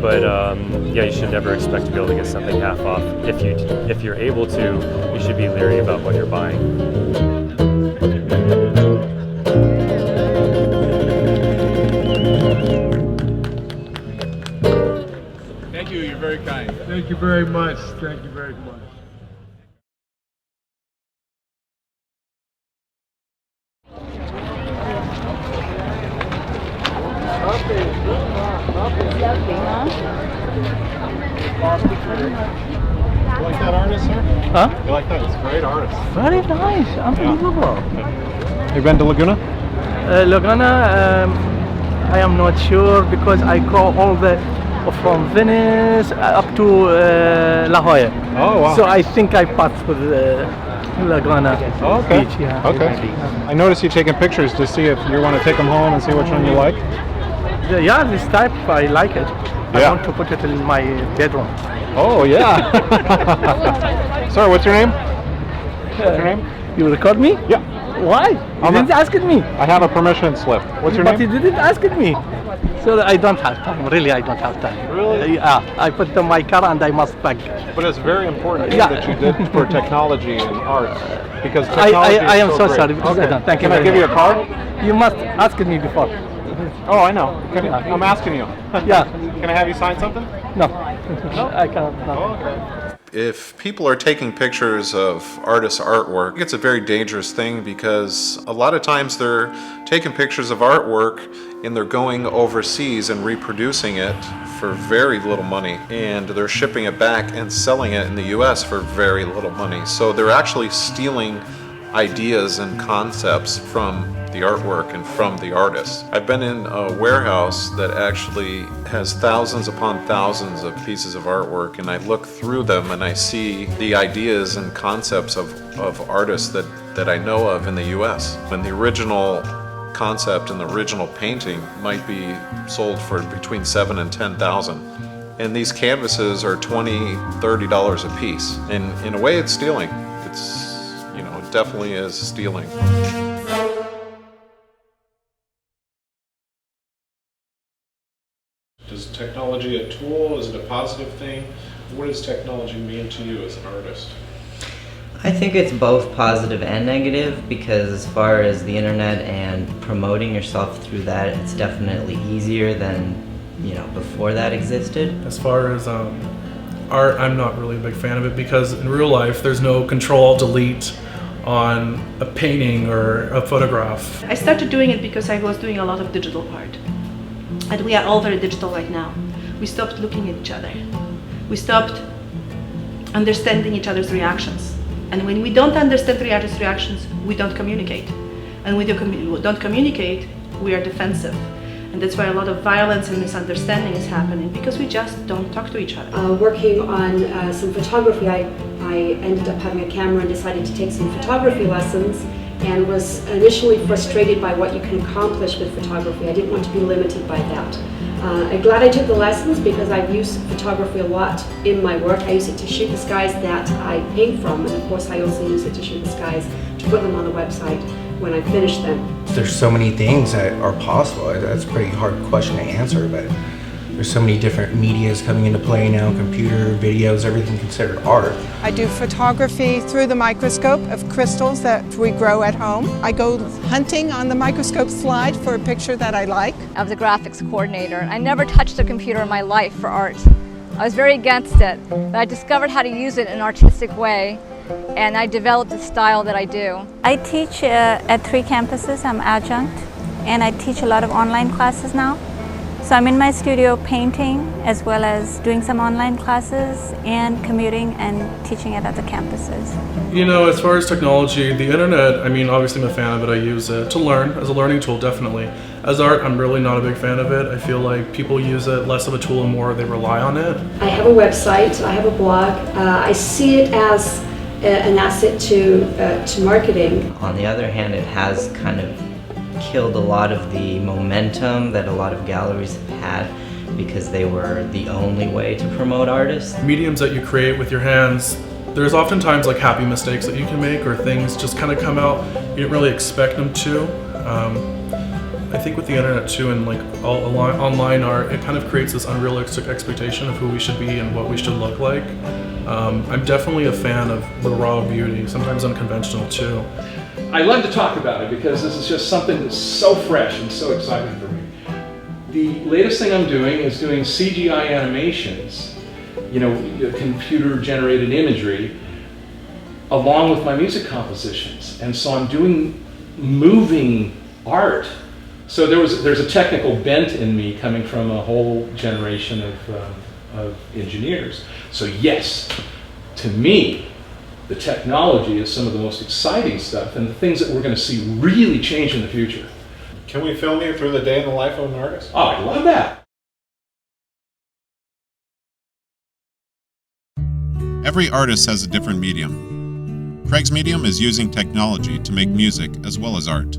But yeah, you should never expect to be able to get something half off. If you're able to, you should be leery about what you're buying. Thank you, you're very kind. Thank you very much. Thank you very much. You like that artist, sir? Huh? You like that? It's a great artist. Very nice, unbelievable. You been to Laguna? Laguna, I am not sure because I go all the from Venice up to La Jolla. Oh, wow. So I think I passed with Laguna okay. Beach. Yeah. Okay. I noticed you taking pictures to see if you want to take them home and see which one you like. Yeah, this type I like it. I Yeah. want to put it in my bedroom. Oh, yeah. Sir, what's your name? What's your name? You record me? Yeah. Why? You didn't ask me. I have a permission slip. What's your But name? you didn't ask me. So I don't have time. Really, I don't have time. Really? Yeah. I put in my car and I must pack. But it's very important Yeah. that you did for technology and art. Because I technology I am is so great. sorry because I don't. Thank you Can I very give you a much. card? You must ask me before. Oh, I know. I'm asking you. Yeah. Can I have you sign something? No. No, I can't. No. Oh, okay. If people are taking pictures of artists' artwork, it's a very dangerous thing because a lot of times they're taking pictures of artwork and they're going overseas and reproducing it for very little money, and they're shipping it back and selling it in the US for very little money. So they're actually stealing ideas and concepts from the artwork and from the artist. I've been in a warehouse that actually has thousands upon thousands of pieces of artwork, and I look through them and I see the ideas and concepts of artists that I know of in the US. And the original concept and the original painting might be sold for between $7,000 and $10,000. And these canvases are $20, $30 a piece. And in a way it's stealing. It's, it definitely is stealing. technology a tool? Is it a positive thing? What does technology mean to you as an artist? I think it's both positive and negative, because as far as the internet and promoting yourself through that, it's definitely easier than, you know, before that existed. As far as art, I'm not really a big fan of it, because in real life there's no Control-Delete on a painting or a photograph. I started doing it because I was doing a lot of digital art. And we are all very digital right now. We stopped looking at each other. We stopped understanding each other's reactions. And when we don't understand each other's reactions, we don't communicate. And when we don't communicate, we are defensive. And that's why a lot of violence and misunderstanding is happening, because we just don't talk to each other. Working on some photography, I ended up having a camera and decided to take some photography lessons, and was initially frustrated by what you can accomplish with photography. I didn't want to be limited by that. I'm glad I took the lessons, because I've used photography a lot in my work. I use it to shoot the skies that I paint from, and of course I also use it to shoot the skies to put them on the website when I finish them. There's so many things that are possible. That's a pretty hard question to answer, but there's so many different medias coming into play now, computer, videos, everything considered art. I do photography through the microscope of crystals that we grow at home. I go hunting on the microscope slide for a picture that I like. I was a graphics coordinator. I never touched a computer in my life for art. I was very against it, but I discovered how to use it in an artistic way, and I developed the style that I do. I teach at 3 campuses. I'm adjunct, and I teach a lot of online classes now. So I'm in my studio painting, as well as doing some online classes and commuting and teaching it at the campuses. You know, as far as technology, the internet, I mean, obviously I'm a fan of it. I use it to learn, as a learning tool, definitely. As art, I'm really not a big fan of it. I feel like people use it less of a tool and more they rely on it. I have a website, I have a blog. I see it as an asset to marketing. On the other hand, it has kind of killed a lot of the momentum that a lot of galleries have had, because they were the only way to promote artists. Mediums that you create with your hands, there's oftentimes like happy mistakes that you can make, or things just kind of come out you didn't really expect them to. I think with the internet too, and like online art, it kind of creates this unrealistic expectation of who we should be and what we should look like. I'm definitely a fan of the raw beauty, sometimes unconventional too. I love to talk about it because this is just something that's so fresh and so exciting for me. The latest thing I'm doing is doing CGI animations, you know, computer-generated imagery, along with my music compositions. And so I'm doing moving art. So there's a technical bent in me coming from a whole generation of engineers. So yes, to me, the technology is some of the most exciting stuff and the things that we're going to see really change in the future. Can we film you through the day in the life of an artist? Oh, I love that. Every artist has a different medium. Craig's medium is using technology to make music as well as art.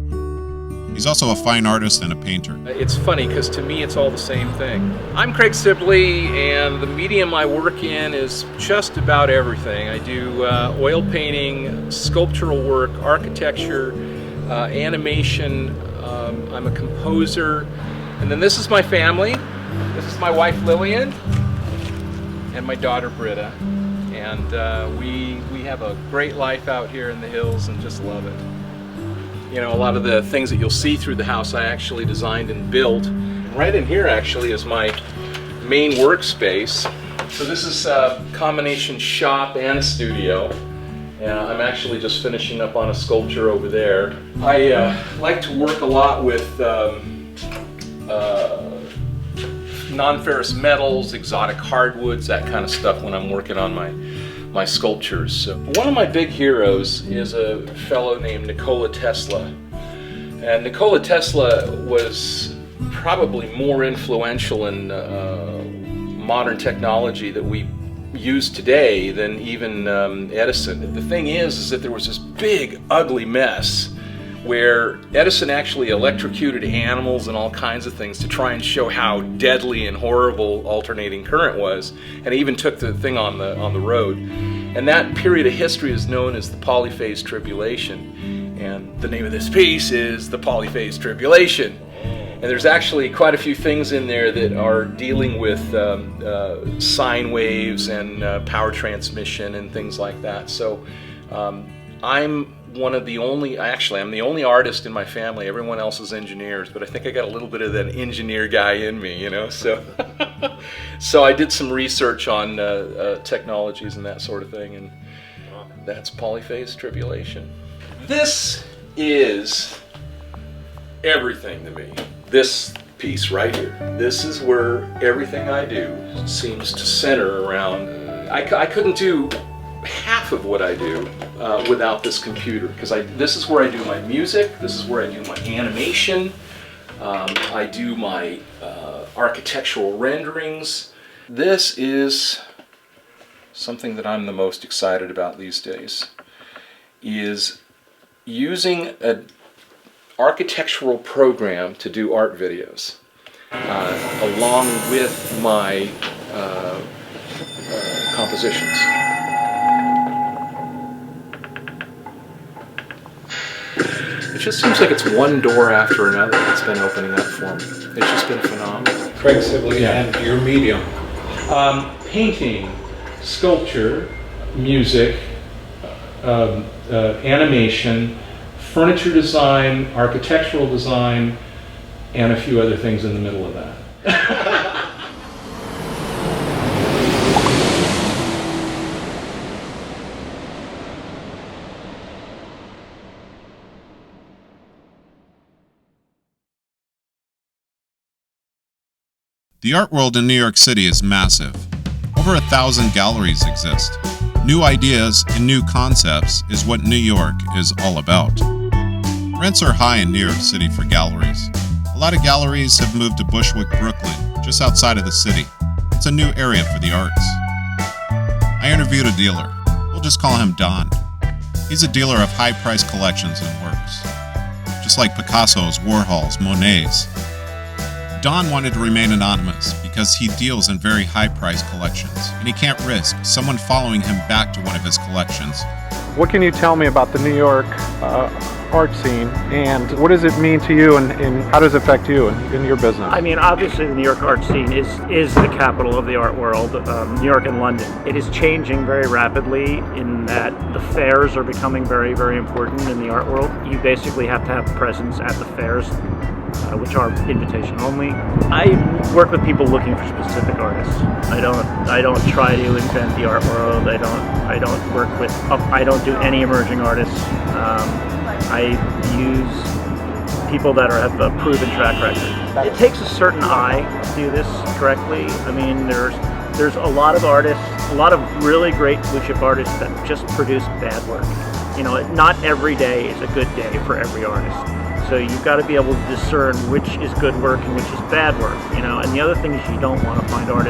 He's also a fine artist and a painter. It's funny because to me it's all the same thing. I'm Craig Sibley, and the medium I work in is just about everything. I do oil painting, sculptural work, architecture, animation. I'm a composer. And then this is my family. This is my wife Lillian and my daughter Britta. And we have a great life out here in the hills and just love it. You know, a lot of the things that you'll see through the house I actually designed and built. Right in here actually is my main workspace. So this is a combination shop and studio. I'm actually just finishing up on a sculpture over there. I like to work a lot with non-ferrous metals, exotic hardwoods, that kind of stuff when I'm working on my sculptures. So one of my big heroes is a fellow named Nikola Tesla. And Nikola Tesla was probably more influential in modern technology that we use today than even Edison. The thing is that there was this big, ugly mess where Edison actually electrocuted animals and all kinds of things to try and show how deadly and horrible alternating current was, and he even took the thing on the road. And that period of history is known as the Polyphase Tribulation. And the name of this piece is the Polyphase Tribulation. And there's actually quite a few things in there that are dealing with sine waves and power transmission and things like that. So I'm one of the only, actually I'm the only artist in my family. Everyone else is engineers, but I think I got a little bit of that engineer guy in me, you know. So so I did some research on technologies and that sort of thing, and that's polyphase tribulation. This is everything to me. This piece right here. This is where everything I do seems to center around. I couldn't do half of what I do without this computer, because this is where I do my music, this is where I do my animation, I do my architectural renderings. This is something that I'm the most excited about these days, is using an architectural program to do art videos along with my compositions. It just seems like it's one door after another that's been opening up for me. It's just been phenomenal. Craig Sibley, and your medium. Painting, sculpture, music, animation, furniture design, architectural design, and a few other things in the middle of that. The art world in New York City is massive. Over 1,000 galleries exist. New ideas and new concepts is what New York is all about. Rents are high in New York City for galleries. A lot of galleries have moved to Bushwick, Brooklyn, just outside of the city. It's a new area for the arts. I interviewed a dealer. We'll just call him Don. He's a dealer of high-priced collections and works, just like Picasso's, Warhol's, Monet's. Don wanted to remain anonymous because he deals in very high-priced collections, and he can't risk someone following him back to one of his collections. What can you tell me about the New York art scene, and what does it mean to you, and how does it affect you in your business? I mean, obviously the New York art scene is the capital of the art world, New York and London. It is changing very rapidly in that the fairs are becoming very, very important in the art world. You basically have to have a presence at the fairs, which are invitation only. I work with people looking for specific artists. I don't try to invent the art world. I don't work with. I don't do any emerging artists. I use people that have a proven track record. It takes a certain eye to do this correctly. I mean, there's a lot of artists, a lot of really great blue chip artists that just produce bad work. You know, not every day is a good day for every artist. So you've got to be able to discern which is good work and which is bad work, you know. And the other thing is you don't want to find art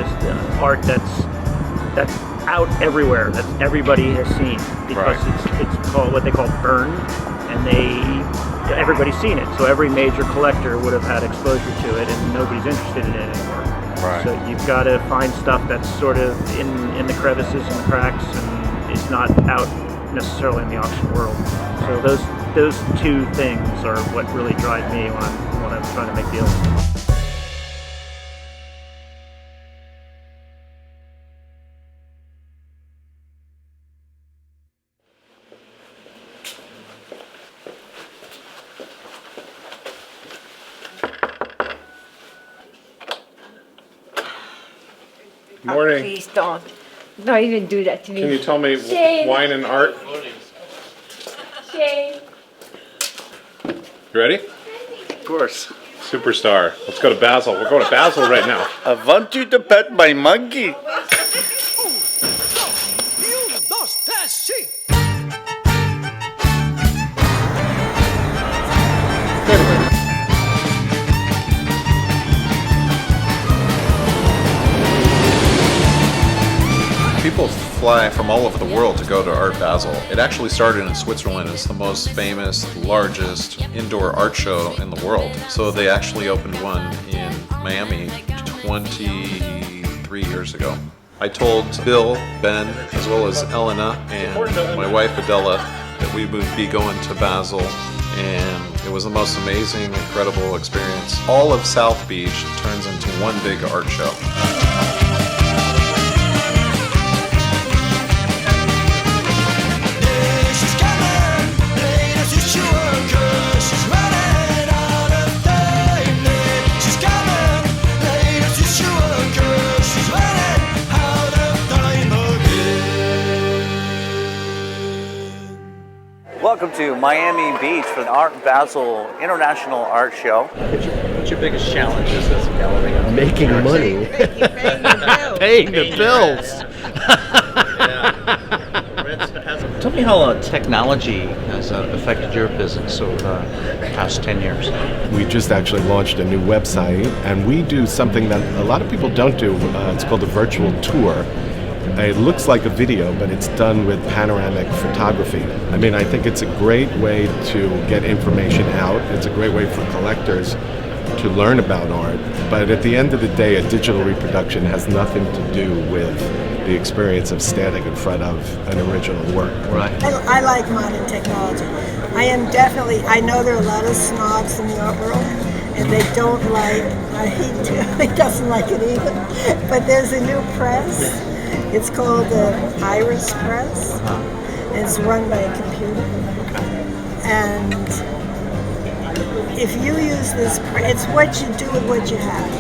that's out everywhere, that everybody has seen, because it's called what they call burned, and everybody's seen it. So every major collector would have had exposure to it, and nobody's interested in it anymore. Right. So you've got to find stuff that's sort of in the crevices and the cracks, and is not out necessarily in the auction world. So those two things are what really drive me when I'm trying to make deals. Good morning. Please don't even do that to me. Can you tell me Shane. wine and art? Shane. You ready? Of course. Superstar. Let's go to Basel. We're going to Basel right now. I want you to pet my monkey. People fly from all over the world to go to Art Basel. It actually started in Switzerland. It's the most famous, largest indoor art show in the world. So they actually opened one in Miami 23 years ago. I told Bill, Ben, as well as Elena and my wife Adela that we would be going to Basel and it was the most amazing, incredible experience. All of South Beach turns into one big art show. Welcome to Miami Beach for the Art Basel International Art Show. What's your biggest challenge as a gallery? Making money. Paying the bills. Tell me how technology has affected your business over the past 10 years. We just actually launched a new website, and we do something that a lot of people don't do. It's called a virtual tour. It looks like a video, but it's done with panoramic photography. I mean, I think it's a great way to get information out. It's a great way for collectors to learn about art. But at the end of the day, a digital reproduction has nothing to do with the experience of standing in front of an original work. Right. I like modern technology. I know there are a lot of snobs in the art world, and they don't like, he doesn't like it either. But there's a new press. It's called the Iris Press. It's run by a computer. And if you use this press, it's what you do with what you have.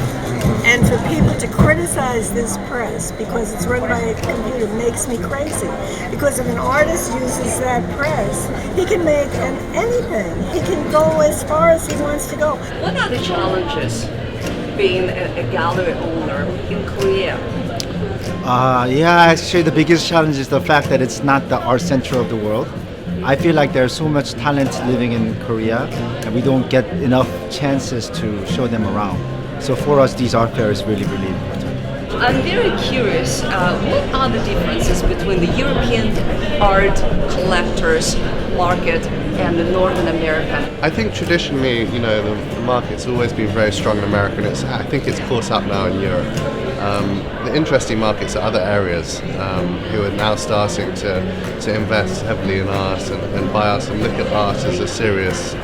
And for people to criticize this press because it's run by a computer makes me crazy. Because if an artist uses that press, he can make anything. He can go as far as he wants to go. What are the challenges being a gallery owner in Korea? Actually the biggest challenge is the fact that it's not the art center of the world. I feel like there's so much talent living in Korea and we don't get enough chances to show them around. So for us, these art fairs is really, really important. I'm very curious, what are the differences between the European art collectors market and the Northern American? I think traditionally, the market's always been very strong in America, and I think it's caught up now in Europe. The interesting markets are other areas who are now starting to invest heavily in art and buy art and look at art as a serious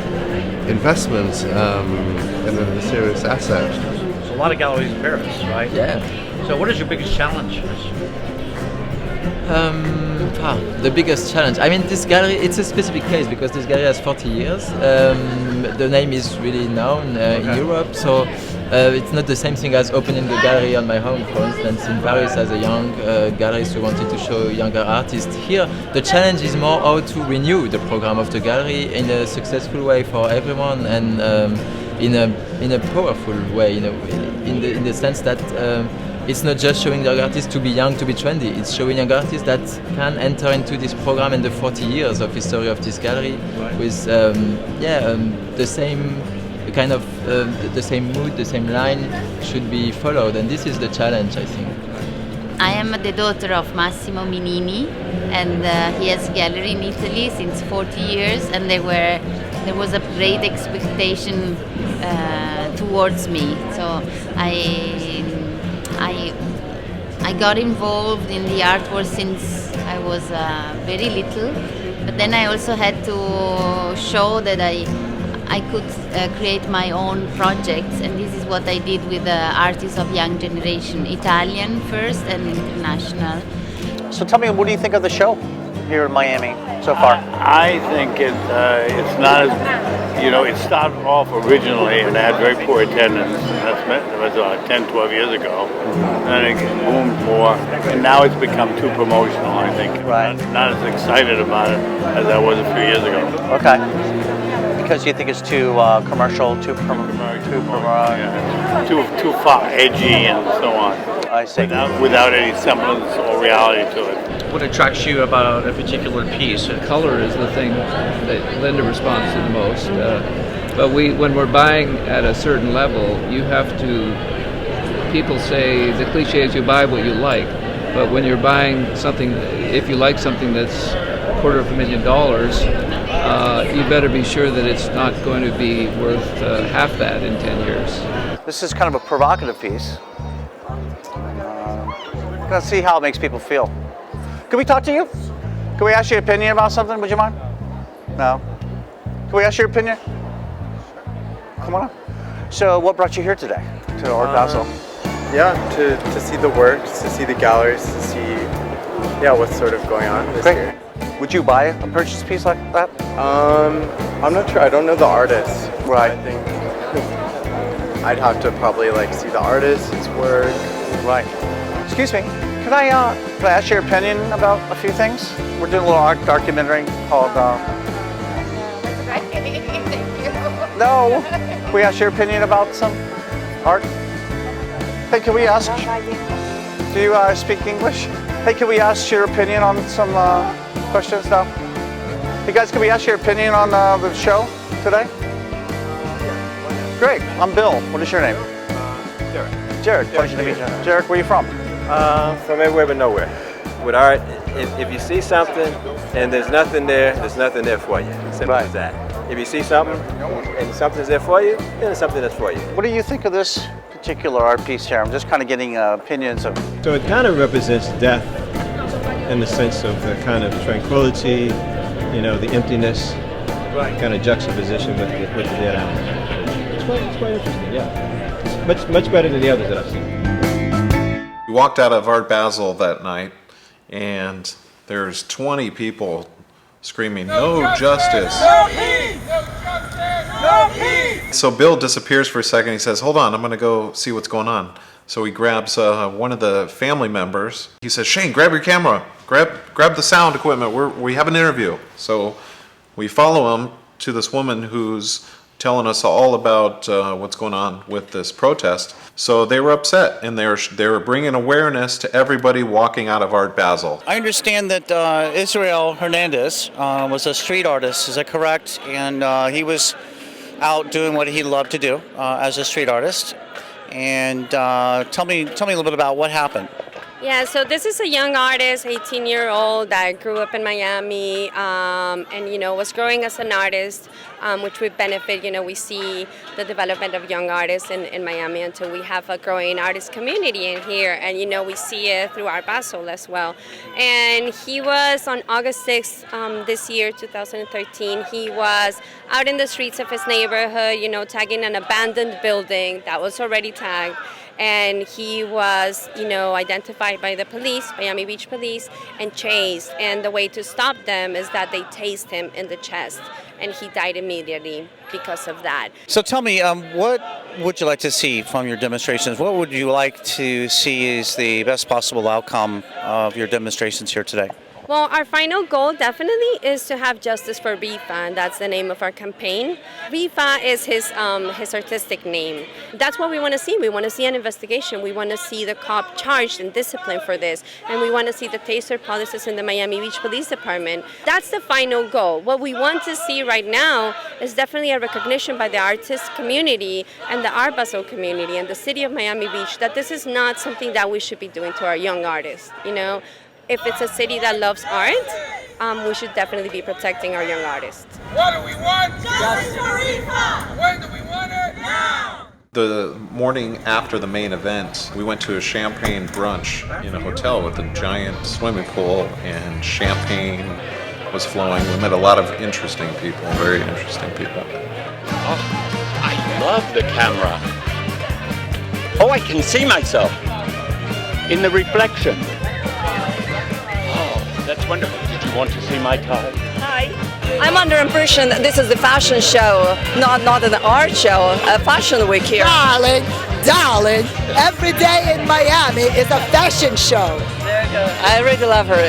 investment and a serious asset. There's a lot of galleries in Paris, right? Yeah. So what is your biggest challenge? The biggest challenge. I mean, this gallery, it's a specific case because this gallery has 40 years. The name is really known in Europe, so it's not the same thing as opening a gallery on my home, for instance, in Paris as a young gallerist who wanted to show younger artists. Here, the challenge is more how to renew the program of the gallery in a successful way for everyone and in a powerful way, in the sense that it's not just showing young artists to be young, to be trendy. It's showing young artists that can enter into this program and the 40 years of history of this gallery with the same kind of the same mood, the same line should be followed, and this is the challenge, I think. I am the daughter of Massimo Minini, and he has a gallery in Italy since 40 years, and there was a great expectation towards me. So I got involved in the art world since I was very little, but then I also had to show that I could create my own projects, and this is what I did with the artists of young generation, Italian first and international. So tell me, what do you think of the show here in Miami so far? I think it's not as, it started off originally and had very poor attendance. That was 10, 12 years ago. And then it boomed more, and now it's become too promotional, I think. Right. Not as excited about it as I was a few years ago. Okay. Because you think it's too commercial, too too far edgy and so on. I see. Without any semblance or reality to it. What attracts you about a particular piece? Color is the thing that Linda responds to the most. But when we're buying at a certain level, you have to. People say the cliche is you buy what you like, but when you're buying something, if you like something that's $250,000, you better be sure that it's not going to be worth half that in 10 years. This is kind of a provocative piece. Let's see how it makes people feel. Can we talk to you? Can we ask your opinion about something? Would you mind? No? Can we ask your opinion? Come on up. So what brought you here today to Art Basel? Yeah, to see the works, to see the galleries, to see what's sort of going on this year. Would you buy a purchase piece like that? I'm not sure. I don't know the artist. Right. I think I'd have to probably like see the artist, his work. Right. Excuse me. Could I ask your opinion about a few things? We're doing a little art documentary called. No. Can we ask your opinion about some art? Hey, can we ask? Do you speak English? Hey, can we ask your opinion on some questions now? Hey guys, can we ask your opinion on the show today? Great. I'm Bill. What is your name? Derek. Jared. Pleasure to meet you. Derek, where are you from? From everywhere but nowhere. With art, if you see something and there's nothing there for you. Simple as that. If you see something and something's there for you, then there's something that's for you. What do you think of this particular art piece here? I'm just kind of getting opinions of. So it kind of represents death in the sense of the kind of tranquility, the emptiness, kind of juxtaposition with the dead animal. It's quite interesting, yeah. It's much better than the others that I've seen. We walked out of Art Basel that night, and there's 20 people screaming, "No justice! No peace! No justice! No peace!" So Bill disappears for a second. He says, "Hold on, I'm going to go see what's going on." So he grabs one of the family members. He says, "Shane, grab your camera. Grab the sound equipment. We have an interview." So we follow him to this woman who's telling us all about what's going on with this protest. So they were upset, and they were bringing awareness to everybody walking out of Art Basel. I understand that Israel Hernandez was a street artist. Is that correct? And he was out doing what he loved to do as a street artist. And tell me a little bit about what happened. Yeah, so this is a young artist, 18-year-old that grew up in Miami and, was growing as an artist, which would benefit, we see the development of young artists in Miami until we have a growing artist community in here. And, we see it through Art Basel as well. And he was on August 6th this year, 2013, he was out in the streets of his neighborhood, tagging an abandoned building that was already tagged. And he was, identified by the police, Miami Beach police, and chased. And the way to stop them is that they tased him in the chest, and he died immediately because of that. So tell me, what would you like to see from your demonstrations? What would you like to see is the best possible outcome of your demonstrations here today? Well, our final goal definitely is to have justice for Rifa, and that's the name of our campaign. Rifa is his artistic name. That's what we want to see. We want to see an investigation. We want to see the cop charged and disciplined for this. And we want to see the taser policies in the Miami Beach Police Department. That's the final goal. What we want to see right now is definitely a recognition by the artist community and the Art Basel community and the city of Miami Beach that this is not something that we should be doing to our young artists, If it's a city that loves art, we should definitely be protecting our young artists. What do we want? Justice for Rifa! When do we want it? Now! The morning after the main event, we went to a champagne brunch in a hotel with a giant swimming pool, and champagne was flowing. We met a lot of interesting people, very interesting people. Oh, I love the camera. Oh, I can see myself in the reflection. That's wonderful. Did you want to see my tie? Hi. I'm under impression that this is a fashion show, not an art show, a fashion week here. Darling, every day in Miami is a fashion show. There you go. I really love her.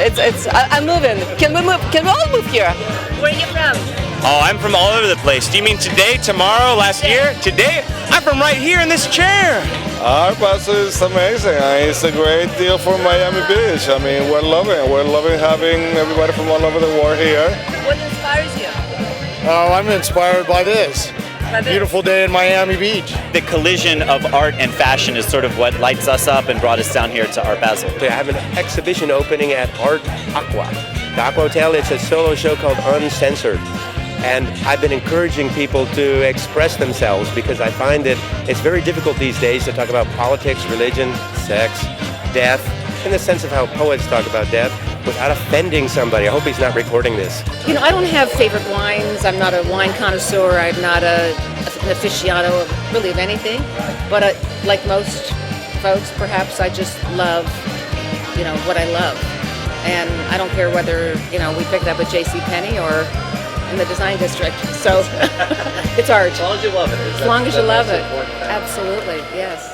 I'm moving. Can we move? Can we all move here? Where are you from? Oh, I'm from all over the place. Do you mean today, tomorrow, last year? Today? I'm from right here in this chair. Art Basel is amazing. It's a great deal for Miami Beach. We're loving having everybody from all over the world here. What inspires you? Oh, I'm inspired by this. Beautiful day in Miami Beach. The collision of art and fashion is sort of what lights us up and brought us down here to Art Basel. I have an exhibition opening at Art Aqua. The Aqua Hotel, it's a solo show called Uncensored. And I've been encouraging people to express themselves because I find that it's very difficult these days to talk about politics, religion, sex, death, in the sense of how poets talk about death. without offending somebody. I hope he's not recording this. You know, I don't have favorite wines. I'm not a wine connoisseur. I'm not an aficionado of really of anything. But like most folks, perhaps I just love, you know, what I love. And I don't care whether, you know, we pick it up at JCPenney or in the design district. So it's art. As long as you love it. As long as you love it. Absolutely, yes.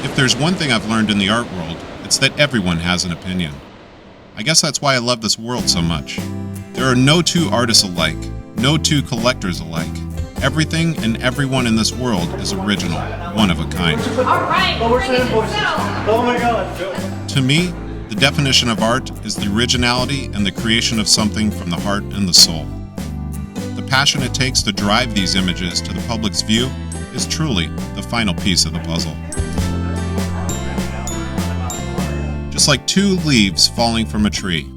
If there's one thing I've learned in the art world, it's that everyone has an opinion. I guess that's why I love this world so much. There are no two artists alike, no two collectors alike. Everything and everyone in this world is original, one of a kind. All right, oh my God. To me, the definition of art is the originality and the creation of something from the heart and the soul. The passion it takes to drive these images to the public's view is truly the final piece of the puzzle. Just like two leaves falling from a tree,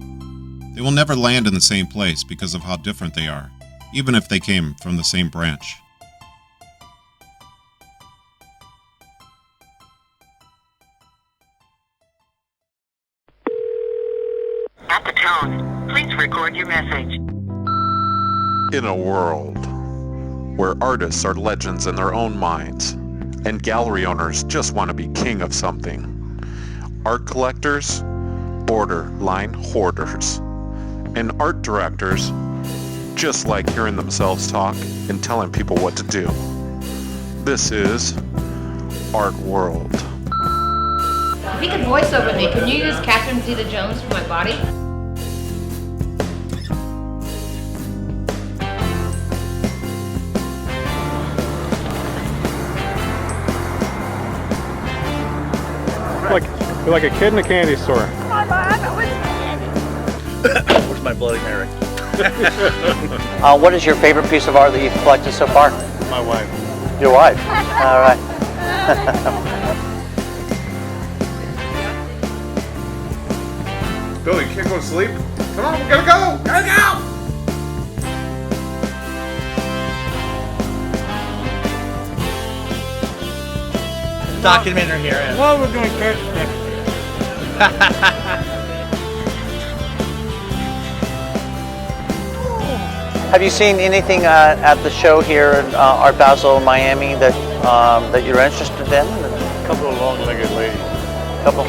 they will never land in the same place because of how different they are, even if they came from the same branch. At the tone, please record your message. In a world where artists are legends in their own minds and gallery owners just want to be king of something, art collectors, borderline hoarders, and art directors just like hearing themselves talk and telling people what to do. This is ArtWorld. If you could voice over me, can you use Catherine Zeta-Jones for my body? You're like a kid in a candy store. Where's my Bloody Mary? What is your favorite piece of art that you've collected so far? My wife. Your wife? All right. Billy, you can't go to sleep? Come on, we gotta go! Gotta go! Documentary here. Well, we're going to catch next. Have you seen anything at the show here in Art Basel, Miami that that you're interested in? A couple of long-legged ladies. Couple.